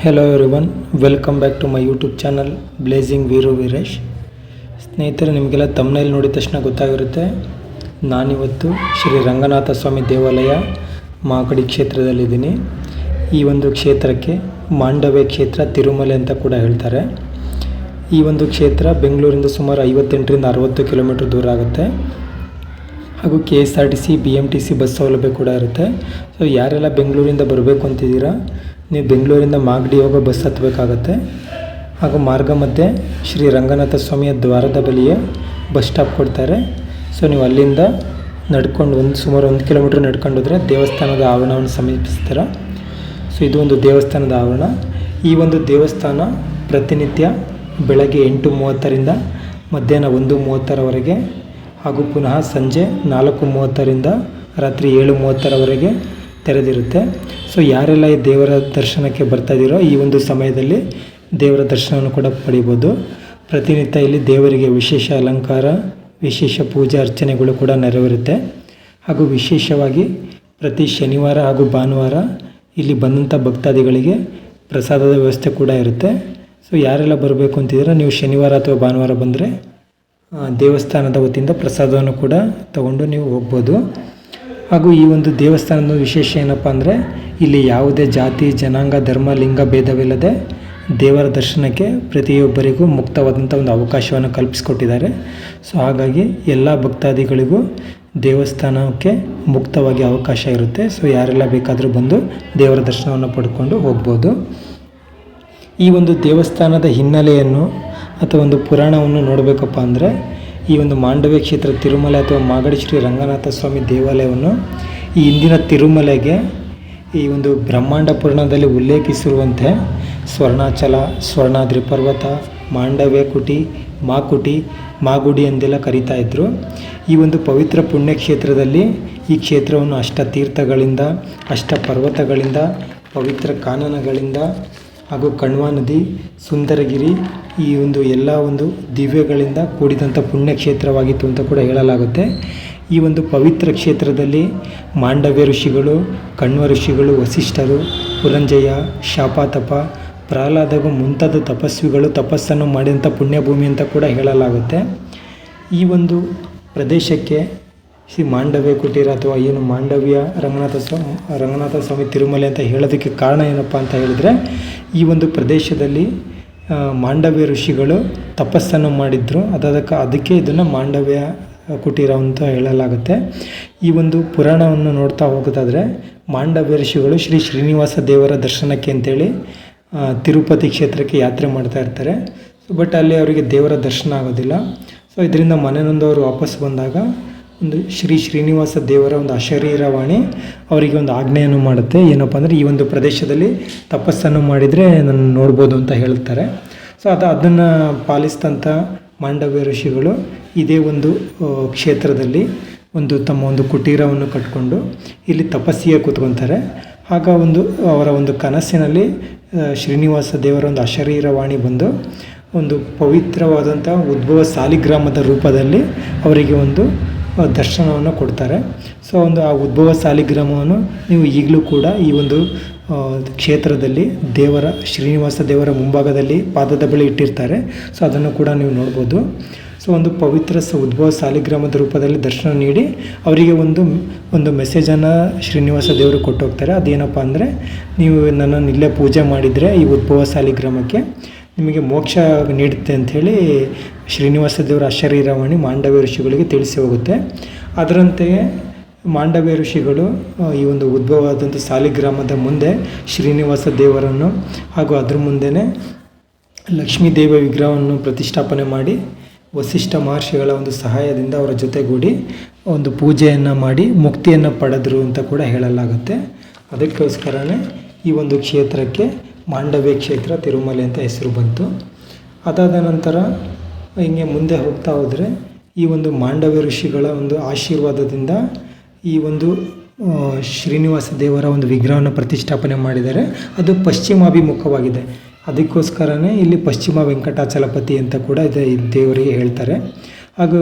Hello everyone, welcome back to my YouTube channel blazing Veeru Veeresh. ಸ್ನೇಹಿತರೆ, ನಿಮಗೆಲ್ಲ ತಮ್ಮನೇಲಿ ನೋಡಿದ ತಕ್ಷಣ ಗೊತ್ತಾಗಿರುತ್ತೆ, ನಾನಿವತ್ತು ಶ್ರೀ ರಂಗನಾಥ ಸ್ವಾಮಿ ದೇವಾಲಯ ಮಾಗಡಿ ಕ್ಷೇತ್ರದಲ್ಲಿದ್ದೀನಿ. ಈ ಒಂದು ಕ್ಷೇತ್ರಕ್ಕೆ ಮಾಂಡವ್ಯ ಕ್ಷೇತ್ರ ತಿರುಮಲೆ ಅಂತ ಕೂಡ ಹೇಳ್ತಾರೆ. ಈ ಒಂದು ಕ್ಷೇತ್ರ ಬೆಂಗಳೂರಿಂದ ಸುಮಾರು 58ರಿಂದ 60 ಕಿಲೋಮೀಟರ್ ದೂರ ಆಗುತ್ತೆ. ಹಾಗೂ KSRTC BMTC ಬಸ್ ಸೌಲಭ್ಯ ಕೂಡ ಇರುತ್ತೆ. ಸೊ ಯಾರೆಲ್ಲ ಬೆಂಗಳೂರಿಂದ ಬರಬೇಕು ಅಂತಿದ್ದೀರಾ, ನೀವು ಬೆಂಗಳೂರಿಂದ ಮಾಗಡಿ ಹೋಗೋ ಬಸ್ ಹತ್ತಬೇಕಾಗತ್ತೆ. ಹಾಗೂ ಮಾರ್ಗ ಮಧ್ಯೆ ಶ್ರೀ ರಂಗನಾಥ ಸ್ವಾಮಿಯ ದ್ವಾರದ ಬಳಿಯೇ ಬಸ್ ಸ್ಟಾಪ್ ಕೊಡ್ತಾರೆ. ಸೊ ನೀವು ಅಲ್ಲಿಂದ ನಡ್ಕೊಂಡು ಸುಮಾರು 1 ಕಿಲೋಮೀಟ್ರ್ ನಡ್ಕೊಂಡು ಹೋದರೆ ದೇವಸ್ಥಾನದ ಆವರಣವನ್ನು ಸಮೀಪಿಸ್ತೀರ. ಸೊ ಇದು ಒಂದು ದೇವಸ್ಥಾನದ ಆವರಣ. ಈ ಒಂದು ದೇವಸ್ಥಾನ ಪ್ರತಿನಿತ್ಯ ಬೆಳಗ್ಗೆ 8:30ರಿಂದ ಮಧ್ಯಾಹ್ನ 1:30ರವರೆಗೆ ಹಾಗೂ ಪುನಃ ಸಂಜೆ 4:30ರಿಂದ ರಾತ್ರಿ 7:30ರವರೆಗೆ ತೆರೆದಿರುತ್ತೆ. ಸೊ ಯಾರೆಲ್ಲ ಈ ದೇವರ ದರ್ಶನಕ್ಕೆ ಬರ್ತಾಯಿದ್ದೀರೋ ಈ ಒಂದು ಸಮಯದಲ್ಲಿ ದೇವರ ದರ್ಶನವನ್ನು ಕೂಡ ಪಡಿಬೋದು. ಪ್ರತಿನಿತ್ಯ ಇಲ್ಲಿ ದೇವರಿಗೆ ವಿಶೇಷ ಅಲಂಕಾರ, ವಿಶೇಷ ಪೂಜೆ ಅರ್ಚನೆಗಳು ಕೂಡ ನೆರವೇರುತ್ತೆ. ಹಾಗೂ ವಿಶೇಷವಾಗಿ ಪ್ರತಿ ಶನಿವಾರ ಹಾಗೂ ಭಾನುವಾರ ಇಲ್ಲಿ ಬಂದಂಥ ಭಕ್ತಾದಿಗಳಿಗೆ ಪ್ರಸಾದದ ವ್ಯವಸ್ಥೆ ಕೂಡ ಇರುತ್ತೆ. ಸೊ ಯಾರೆಲ್ಲ ಬರಬೇಕು ಅಂತಿದ್ದೀರಾ, ನೀವು ಶನಿವಾರ ಅಥವಾ ಭಾನುವಾರ ಬಂದರೆ ದೇವಸ್ಥಾನದ ವತಿಯಿಂದ ಪ್ರಸಾದವನ್ನು ಕೂಡ ತಗೊಂಡು ನೀವು ಹೋಗ್ಬೋದು. ಹಾಗೂ ಈ ಒಂದು ದೇವಸ್ಥಾನದ ವಿಶೇಷ ಏನಪ್ಪ ಅಂದರೆ, ಇಲ್ಲಿ ಯಾವುದೇ ಜಾತಿ, ಜನಾಂಗ, ಧರ್ಮ, ಲಿಂಗ ಭೇದವಿಲ್ಲದೆ ದೇವರ ದರ್ಶನಕ್ಕೆ ಪ್ರತಿಯೊಬ್ಬರಿಗೂ ಮುಕ್ತವಾದಂಥ ಒಂದು ಅವಕಾಶವನ್ನು ಕಲ್ಪಿಸಿಕೊಟ್ಟಿದ್ದಾರೆ. ಸೊ ಹಾಗಾಗಿ ಎಲ್ಲ ಭಕ್ತಾದಿಗಳಿಗೂ ದೇವಸ್ಥಾನಕ್ಕೆ ಮುಕ್ತವಾಗಿ ಅವಕಾಶ ಇರುತ್ತೆ. ಸೊ ಯಾರೆಲ್ಲ ಬೇಕಾದರೂ ಬಂದು ದೇವರ ದರ್ಶನವನ್ನು ಪಡ್ಕೊಂಡು ಹೋಗ್ಬೋದು. ಈ ಒಂದು ದೇವಸ್ಥಾನದ ಹಿನ್ನೆಲೆಯನ್ನು ಅಥವಾ ಒಂದು ಪುರಾಣವನ್ನು ನೋಡಬೇಕಪ್ಪ ಅಂದರೆ, ಈ ಒಂದು ಮಾಂಡವ್ಯ ಕ್ಷೇತ್ರ ತಿರುಮಲೆ ಅಥವಾ ಮಾಗಡಿ ಶ್ರೀ ರಂಗನಾಥ ಸ್ವಾಮಿ ದೇವಾಲಯವನ್ನು ಈ ಇಂದಿನ ತಿರುಮಲೆಗೆ ಈ ಒಂದು ಬ್ರಹ್ಮಾಂಡ ಪುರಾಣದಲ್ಲಿ ಉಲ್ಲೇಖಿಸಿರುವಂತೆ ಸ್ವರ್ಣಾಚಲ, ಸ್ವರ್ಣಾದ್ರಿ ಪರ್ವತ, ಮಾಂಡವ್ಯ ಕುಟಿ, ಮಾಕುಟಿ, ಮಾಗುಡಿ ಎಂದೆಲ್ಲ ಕರೀತಾ ಇದ್ದರು. ಈ ಒಂದು ಪವಿತ್ರ ಪುಣ್ಯಕ್ಷೇತ್ರದಲ್ಲಿ ಈ ಕ್ಷೇತ್ರವನ್ನು ಅಷ್ಟತೀರ್ಥಗಳಿಂದ, ಅಷ್ಟಪರ್ವತಗಳಿಂದ, ಪವಿತ್ರ ಕಾನನಗಳಿಂದ ಹಾಗೂ ಕಣ್ವ ನದಿ, ಸುಂದರಗಿರಿ, ಈ ಒಂದು ಎಲ್ಲ ಒಂದು ದಿವ್ಯಗಳಿಂದ ಕೂಡಿದಂಥ ಪುಣ್ಯಕ್ಷೇತ್ರವಾಗಿತ್ತು ಅಂತ ಕೂಡ ಹೇಳಲಾಗುತ್ತೆ. ಈ ಒಂದು ಪವಿತ್ರ ಕ್ಷೇತ್ರದಲ್ಲಿ ಮಾಂಡವ್ಯ ಋಷಿಗಳು, ಕಣ್ವ ಋಷಿಗಳು, ವಸಿಷ್ಠರು, ಪುರಂಜಯ, ಶಾಪತಪ, ಪ್ರಹ್ಲಾದಗೂ ಮುಂತಾದ ತಪಸ್ವಿಗಳು ತಪಸ್ಸನ್ನು ಮಾಡಿದಂಥ ಪುಣ್ಯಭೂಮಿ ಅಂತ ಕೂಡ ಹೇಳಲಾಗುತ್ತೆ. ಈ ಒಂದು ಪ್ರದೇಶಕ್ಕೆ ಶ್ರೀ ಮಾಂಡವ್ಯ ಕುಟೀರ ಅಥವಾ ಏನು ಮಾಂಡವ್ಯ ರಂಗನಾಥ ಸ್ವಾಮಿ ತಿರುಮಲೆ ಅಂತ ಹೇಳೋದಕ್ಕೆ ಕಾರಣ ಏನಪ್ಪ ಅಂತ ಹೇಳಿದರೆ, ಈ ಒಂದು ಪ್ರದೇಶದಲ್ಲಿ ಮಾಂಡವ್ಯ ಋಷಿಗಳು ತಪಸ್ಸನ್ನು ಮಾಡಿದ್ರು. ಅದಕ್ಕೆ ಇದನ್ನು ಮಾಂಡವ್ಯ ಕುಟೀರ ಅಂತ ಹೇಳಲಾಗುತ್ತೆ. ಈ ಒಂದು ಪುರಾಣವನ್ನು ನೋಡ್ತಾ ಹೋಗೋದಾದರೆ, ಮಾಂಡವ್ಯ ಋಷಿಗಳು ಶ್ರೀ ಶ್ರೀನಿವಾಸ ದೇವರ ದರ್ಶನಕ್ಕೆ ಅಂತೇಳಿ ತಿರುಪತಿ ಕ್ಷೇತ್ರಕ್ಕೆ ಯಾತ್ರೆ ಮಾಡ್ತಾ ಇರ್ತಾರೆ. ಬಟ್ ಅಲ್ಲಿ ಅವರಿಗೆ ದೇವರ ದರ್ಶನ ಆಗೋದಿಲ್ಲ. ಸೊ ಇದರಿಂದ ಮನೆಯೊಂದವರು ವಾಪಸ್ ಬಂದಾಗ ಒಂದು ಶ್ರೀನಿವಾಸ ದೇವರ ಒಂದು ಅಶರೀರವಾಣಿ ಅವರಿಗೆ ಒಂದು ಆಜ್ಞೆಯನ್ನು ಮಾಡುತ್ತೆ. ಏನಪ್ಪ ಅಂದರೆ, ಈ ಒಂದು ಪ್ರದೇಶದಲ್ಲಿ ತಪಸ್ಸನ್ನು ಮಾಡಿದರೆ ನಾನು ನೋಡ್ಬೋದು ಅಂತ ಹೇಳ್ತಾರೆ. ಸೊ ಅದನ್ನು ಪಾಲಿಸಿದಂಥ ಮಾಂಡವ್ಯ ಋಷಿಗಳು ಇದೇ ಒಂದು ಕ್ಷೇತ್ರದಲ್ಲಿ ತಮ್ಮ ಒಂದು ಕುಟೀರವನ್ನು ಕಟ್ಕೊಂಡು ಇಲ್ಲಿ ತಪಸ್ಸಿಗೆ ಕೂತ್ಕೊತಾರೆ. ಆಗ ಅವರ ಒಂದು ಕನಸಿನಲ್ಲಿ ಶ್ರೀನಿವಾಸ ದೇವರ ಒಂದು ಅಶರೀರವಾಣಿ ಬಂದು ಒಂದು ಪವಿತ್ರವಾದಂಥ ಉದ್ಭವ ಸಾಲಿಗ್ರಾಮದ ರೂಪದಲ್ಲಿ ಅವರಿಗೆ ಒಂದು ದರ್ಶನವನ್ನು ಕೊಡ್ತಾರೆ. ಸೊ ಆ ಉದ್ಭವ ಸಾಲಿಗ್ರಾಮವನ್ನು ನೀವು ಈಗಲೂ ಕೂಡ ಈ ಒಂದು ಕ್ಷೇತ್ರದಲ್ಲಿ ಶ್ರೀನಿವಾಸ ದೇವರ ಮುಂಭಾಗದಲ್ಲಿ ಪಾದದ ಬಳಿ ಇಟ್ಟಿರ್ತಾರೆ. ಸೊ ಅದನ್ನು ಕೂಡ ನೀವು ನೋಡ್ಬೋದು. ಸೊ ಒಂದು ಪವಿತ್ರ ಉದ್ಭವ ಸಾಲಿಗ್ರಾಮದ ರೂಪದಲ್ಲಿ ದರ್ಶನ ನೀಡಿ ಅವರಿಗೆ ಒಂದು ಮೆಸೇಜನ್ನು ಶ್ರೀನಿವಾಸ ದೇವರು ಕೊಟ್ಟು ಹೋಗ್ತಾರೆ. ಅದೇನಪ್ಪ ಅಂದರೆ, ನೀವು ನನ್ನನ್ನು ಇಲ್ಲೇ ಪೂಜೆ ಮಾಡಿದರೆ ಈ ಉದ್ಭವ ಸಾಲಿಗ್ರಾಮಕ್ಕೆ ನಿಮಗೆ ಮೋಕ್ಷ ನೀಡುತ್ತೆ ಅಂಥೇಳಿ ಶ್ರೀನಿವಾಸ ದೇವರ ಅಶರೀರವಾಣಿ ಮಾಂಡವ್ಯ ಋಷಿಗಳಿಗೆ ತಿಳಿಸಿ ಹೋಗುತ್ತೆ. ಅದರಂತೆಯೇ ಮಾಂಡವ್ಯ ಋಷಿಗಳು ಈ ಒಂದು ಉದ್ಭವವಾದಂಥ ಸಾಲಿಗ್ರಾಮದ ಮುಂದೆ ಶ್ರೀನಿವಾಸ ದೇವರನ್ನು ಹಾಗೂ ಅದ್ರ ಮುಂದೆನೇ ಲಕ್ಷ್ಮೀ ದೇವ ವಿಗ್ರಹವನ್ನು ಪ್ರತಿಷ್ಠಾಪನೆ ಮಾಡಿ ವಸಿಷ್ಠ ಮಹರ್ಷಿಗಳ ಒಂದು ಸಹಾಯದಿಂದ ಅವರ ಜೊತೆಗೂಡಿ ಒಂದು ಪೂಜೆಯನ್ನು ಮಾಡಿ ಮುಕ್ತಿಯನ್ನು ಪಡೆದರು ಅಂತ ಕೂಡ ಹೇಳಲಾಗುತ್ತೆ. ಅದಕ್ಕೋಸ್ಕರನೇ ಈ ಒಂದು ಕ್ಷೇತ್ರಕ್ಕೆ ಮಾಂಡವ್ಯ ಕ್ಷೇತ್ರ ತಿರುಮಲೆ ಅಂತ ಹೆಸರು ಬಂತು. ಅದಾದ ನಂತರ ಹಿಂಗೆ ಮುಂದೆ ಹೋಗ್ತಾ ಹೋದರೆ ಈ ಒಂದು ಮಾಂಡವ್ಯ ಋಷಿಗಳ ಒಂದು ಆಶೀರ್ವಾದದಿಂದ ಈ ಒಂದು ಶ್ರೀನಿವಾಸ ದೇವರ ಒಂದು ವಿಗ್ರಹವನ್ನು ಪ್ರತಿಷ್ಠಾಪನೆ ಮಾಡಿದ್ದಾರೆ. ಅದು ಪಶ್ಚಿಮಾಭಿಮುಖವಾಗಿದೆ. ಅದಕ್ಕೋಸ್ಕರನೇ ಇಲ್ಲಿ ಪಶ್ಚಿಮ ವೆಂಕಟಾಚಲಪತಿ ಅಂತ ಕೂಡ ಈ ದೇವರಿಗೆ ಹೇಳ್ತಾರೆ. ಹಾಗೂ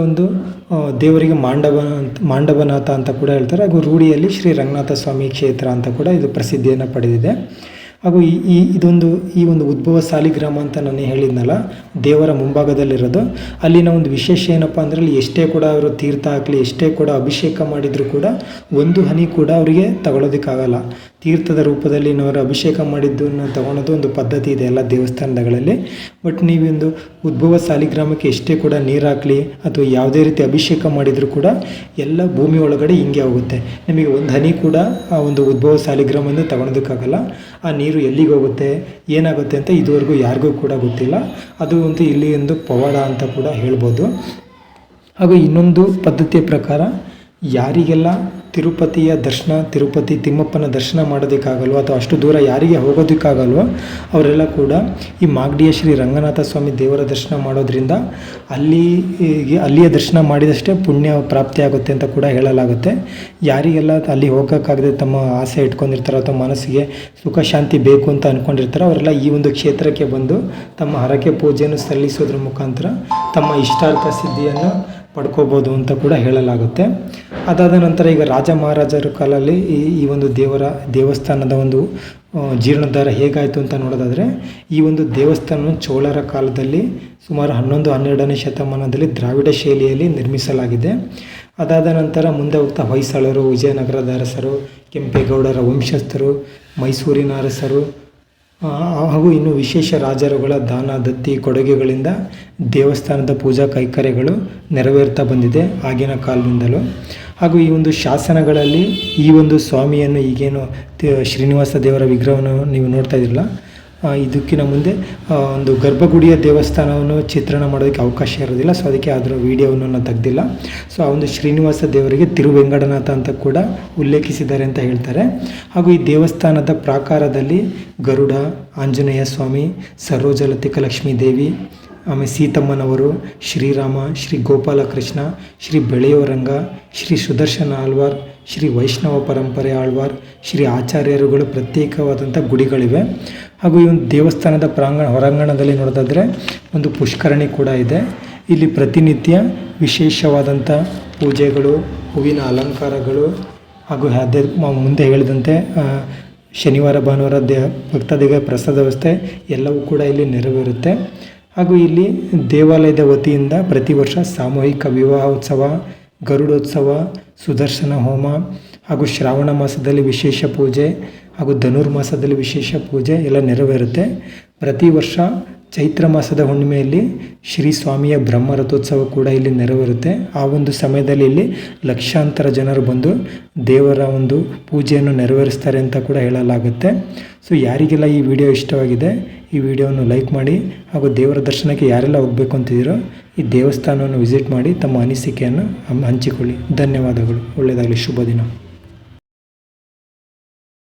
ದೇವರಿಗೆ ಮಾಂಡವನಾಥ ಅಂತ ಕೂಡ ಹೇಳ್ತಾರೆ. ಹಾಗೂ ರೂಢಿಯಲ್ಲಿ ಶ್ರೀ ರಂಗನಾಥ ಸ್ವಾಮಿ ಕ್ಷೇತ್ರ ಅಂತ ಕೂಡ ಇದು ಪ್ರಸಿದ್ಧಿಯನ್ನು ಪಡೆದಿದೆ. ಹಾಗೂ ಈ ಒಂದು ಉದ್ಭವ ಸಾಲಿಗ್ರಾಮ ಅಂತ ನಾನು ಹೇಳಿದ್ನಲ್ಲ, ದೇವರ ಮುಂಭಾಗದಲ್ಲಿರೋದು. ಅಲ್ಲಿನ ಒಂದು ವಿಶೇಷ ಏನಪ್ಪ ಅಂದರೆ, ಅಲ್ಲಿ ಎಷ್ಟೇ ಕೂಡ ಅವರು ತೀರ್ಥ ಹಾಕಲಿ, ಎಷ್ಟೇ ಕೂಡ ಅಭಿಷೇಕ ಮಾಡಿದರೂ ಕೂಡ ಒಂದು ಹನಿ ಕೂಡ ಅವರಿಗೆ ತಗೊಳ್ಳೋದಕ್ಕಾಗಲ್ಲ. ತೀರ್ಥದ ರೂಪದಲ್ಲಿ ನಾವು ಅಭಿಷೇಕ ಮಾಡಿದ್ದನ್ನು ತಗೊಳೋದು ಒಂದು ಪದ್ಧತಿ ಇದೆ ಎಲ್ಲ ದೇವಸ್ಥಾನಗಳಲ್ಲಿ. ಬಟ್ ನೀವೊಂದು ಉದ್ಭವ ಸಾಲಿಗ್ರಾಮಕ್ಕೆ ಎಷ್ಟೇ ಕೂಡ ನೀರು ಹಾಕಲಿ ಅಥವಾ ಯಾವುದೇ ರೀತಿ ಅಭಿಷೇಕ ಮಾಡಿದರೂ ಕೂಡ ಎಲ್ಲ ಭೂಮಿ ಒಳಗಡೆ ಹಿಂಗೆ ಹೋಗುತ್ತೆ. ನಿಮಗೆ ಒಂದು ಹನಿ ಕೂಡ ಆ ಒಂದು ಉದ್ಭವ ಸಾಲಿಗ್ರಾಮದಿಂದ ತಗೊಳೋದಕ್ಕಾಗಲ್ಲ. ಆ ನೀರು ಎಲ್ಲಿಗೆ ಹೋಗುತ್ತೆ, ಏನಾಗುತ್ತೆ ಅಂತ ಇದುವರೆಗೂ ಯಾರಿಗೂ ಕೂಡ ಗೊತ್ತಿಲ್ಲ. ಅದು ಒಂದು ಇಲ್ಲಿ ಒಂದು ಪವಾಡ ಅಂತ ಕೂಡ ಹೇಳ್ಬೋದು. ಹಾಗೂ ಇನ್ನೊಂದು ಪದ್ಧತಿಯ ಪ್ರಕಾರ ಯಾರಿಗೆಲ್ಲ ತಿರುಪತಿ ತಿಮ್ಮಪ್ಪನ ದರ್ಶನ ಮಾಡೋದಕ್ಕಾಗಲ್ವೋ ಅಥವಾ ಅಷ್ಟು ದೂರ ಯಾರಿಗೆ ಹೋಗೋದಕ್ಕಾಗಲ್ವೋ ಅವರೆಲ್ಲ ಕೂಡ ಈ ಮಾಗಡಿಯ ಶ್ರೀ ರಂಗನಾಥ ಸ್ವಾಮಿ ದೇವರ ದರ್ಶನ ಮಾಡೋದ್ರಿಂದ ಅಲ್ಲಿಯ ದರ್ಶನ ಮಾಡಿದಷ್ಟೇ ಪುಣ್ಯ ಪ್ರಾಪ್ತಿ ಆಗುತ್ತೆ ಅಂತ ಕೂಡ ಹೇಳಲಾಗುತ್ತೆ. ಯಾರಿಗೆಲ್ಲ ಅಲ್ಲಿ ಹೋಗೋಕ್ಕಾಗದೆ ತಮ್ಮ ಆಸೆ ಇಟ್ಕೊಂಡಿರ್ತಾರೋ ಅಥವಾ ಮನಸ್ಸಿಗೆ ಸುಖ ಶಾಂತಿ ಬೇಕು ಅಂತ ಅಂದ್ಕೊಂಡಿರ್ತಾರೋ ಅವರೆಲ್ಲ ಈ ಒಂದು ಕ್ಷೇತ್ರಕ್ಕೆ ಬಂದು ತಮ್ಮ ಹರಕೆ ಪೂಜೆಯನ್ನು ಸಲ್ಲಿಸೋದ್ರ ಮುಖಾಂತರ ತಮ್ಮ ಇಷ್ಟಾರ್ಥ ಸಿದ್ಧಿಯನ್ನು ಪಡ್ಕೋಬೋದು ಅಂತ ಕೂಡ ಹೇಳಲಾಗುತ್ತೆ. ಅದಾದ ನಂತರ ಈಗ ರಾಜ ಮಹಾರಾಜರ ಕಾಲದಲ್ಲಿ ಈ ಒಂದು ದೇವಸ್ಥಾನದ ಒಂದು ಜೀರ್ಣೋದ್ಧಾರ ಹೇಗಾಯಿತು ಅಂತ ನೋಡೋದಾದರೆ, ಈ ಒಂದು ದೇವಸ್ಥಾನವನ್ನು ಚೋಳರ ಕಾಲದಲ್ಲಿ ಸುಮಾರು 11-12ನೇ ಶತಮಾನದಲ್ಲಿ ದ್ರಾವಿಡ ಶೈಲಿಯಲ್ಲಿ ನಿರ್ಮಿಸಲಾಗಿದೆ. ಅದಾದ ನಂತರ ಮುಂದೆ ಹೋಗ್ತಾ ಹೊಯ್ಸಳರು, ವಿಜಯನಗರದ ಅರಸರು, ಕೆಂಪೇಗೌಡರ ವಂಶಸ್ಥರು, ಮೈಸೂರಿನ ಅರಸರು ಹಾಗೂ ಇನ್ನು ವಿಶೇಷ ರಾಜರುಗಳ ದಾನ ದತ್ತಿ ಕೊಡುಗೆಗಳಿಂದ ದೇವಸ್ಥಾನದ ಪೂಜಾ ಕೈಂಕರ್ಯಗಳು ನೆರವೇರ್ತಾ ಬಂದಿದೆ ಆಗಿನ ಕಾಲದಿಂದಲೂ. ಹಾಗೂ ಈ ಒಂದು ಶಾಸನಗಳಲ್ಲಿ ಈ ಒಂದು ಸ್ವಾಮಿಯನ್ನು ಈಗೇನು ಶ್ರೀನಿವಾಸ ದೇವರ ವಿಗ್ರಹವನ್ನು ನೀವು ನೋಡ್ತಾ ಇದ್ದಿರಲ್ಲ, ಇದಕ್ಕಿಂತ ಮುಂದೆ ಒಂದು ಗರ್ಭಗುಡಿಯ ದೇವಸ್ಥಾನವನ್ನು ಚಿತ್ರಣ ಮಾಡೋದಕ್ಕೆ ಅವಕಾಶ ಇರೋದಿಲ್ಲ. ಸೊ ಅದಕ್ಕೆ ಅದರ ವಿಡಿಯೋವನ್ನು ನಾನು ತೆಗೆದಿಲ್ಲ. ಸೊ ಆ ಒಂದು ಶ್ರೀನಿವಾಸ ದೇವರಿಗೆ ತಿರುವೆಂಕಟನಾಥ ಅಂತ ಕೂಡ ಉಲ್ಲೇಖಿಸಿದ್ದಾರೆ ಅಂತ ಹೇಳ್ತಾರೆ. ಹಾಗೂ ಈ ದೇವಸ್ಥಾನದ ಪ್ರಾಕಾರದಲ್ಲಿ ಗರುಡ, ಆಂಜನೇಯ ಸ್ವಾಮಿ, ಸರೋಜಲತಿಕ ಲಕ್ಷ್ಮೀ ದೇವಿ, ಆಮೇಲೆ ಸೀತಮ್ಮನವರು, ಶ್ರೀರಾಮ, ಶ್ರೀ ಗೋಪಾಲಕೃಷ್ಣ, ಶ್ರೀ ಬೆಳೆಯೋರಂಗ, ಶ್ರೀ ಸುದರ್ಶನ ಆಳ್ವಾರ್, ಶ್ರೀ ವೈಷ್ಣವ ಪರಂಪರೆ ಆಳ್ವಾರ್, ಶ್ರೀ ಆಚಾರ್ಯರುಗಳು ಪ್ರತ್ಯೇಕವಾದಂಥ ಗುಡಿಗಳಿವೆ. ಹಾಗೂ ಈ ಒಂದು ದೇವಸ್ಥಾನದ ಹೊರಾಂಗಣದಲ್ಲಿ ನೋಡೋದಾದರೆ ಒಂದು ಪುಷ್ಕರಣಿ ಕೂಡ ಇದೆ. ಇಲ್ಲಿ ಪ್ರತಿನಿತ್ಯ ವಿಶೇಷವಾದಂಥ ಪೂಜೆಗಳು, ಹೂವಿನ ಅಲಂಕಾರಗಳು ಹಾಗೂ ಅದೇ ಮುಂದೆ ಹೇಳಿದಂತೆ ಶನಿವಾರ ಭಾನುವಾರ ಭಕ್ತಾದಿಗಳ ಪ್ರಸಾದ ವ್ಯವಸ್ಥೆ ಎಲ್ಲವೂ ಕೂಡ ಇಲ್ಲಿ ನೆರವೇರುತ್ತೆ. ಹಾಗೂ ಇಲ್ಲಿ ದೇವಾಲಯದ ವತಿಯಿಂದ ಪ್ರತಿ ವರ್ಷ ಸಾಮೂಹಿಕ ವಿವಾಹೋತ್ಸವ, ಗರುಡೋತ್ಸವ, ಸುದರ್ಶನ ಹೋಮ ಹಾಗೂ ಶ್ರಾವಣ ಮಾಸದಲ್ಲಿ ವಿಶೇಷ ಪೂಜೆ ಹಾಗೂ ಧನುರ್ಮಾಸದಲ್ಲಿ ವಿಶೇಷ ಪೂಜೆ ಎಲ್ಲ ನೆರವೇರುತ್ತೆ. ಪ್ರತಿ ವರ್ಷ ಚೈತ್ರ ಮಾಸದ ಹುಣ್ಣಿಮೆಯಲ್ಲಿ ಶ್ರೀ ಸ್ವಾಮಿಯ ಬ್ರಹ್ಮರಥೋತ್ಸವ ಕೂಡ ಇಲ್ಲಿ ನೆರವೇರುತ್ತೆ. ಆ ಒಂದು ಸಮಯದಲ್ಲಿ ಇಲ್ಲಿ ಲಕ್ಷಾಂತರ ಜನರು ಬಂದು ದೇವರ ಒಂದು ಪೂಜೆಯನ್ನು ನೆರವೇರಿಸ್ತಾರೆ ಅಂತ ಕೂಡ ಹೇಳಲಾಗುತ್ತೆ. ಸೊ ಯಾರಿಗೆಲ್ಲ ಈ ವಿಡಿಯೋ ಇಷ್ಟವಾಗಿದೆ ಈ ವಿಡಿಯೋವನ್ನು ಲೈಕ್ ಮಾಡಿ, ಹಾಗೂ ದೇವರ ದರ್ಶನಕ್ಕೆ ಯಾರೆಲ್ಲ ಹೋಗಬೇಕು ಅಂತಿದ್ದೀರೋ ಈ ದೇವಸ್ಥಾನವನ್ನು ವಿಸಿಟ್ ಮಾಡಿ ತಮ್ಮ ಅನಿಸಿಕೆಯನ್ನು ಹಂಚಿಕೊಳ್ಳಿ. ಧನ್ಯವಾದಗಳು. ಒಳ್ಳೆಯದಾಗಲಿ. ಶುಭ ದಿನ.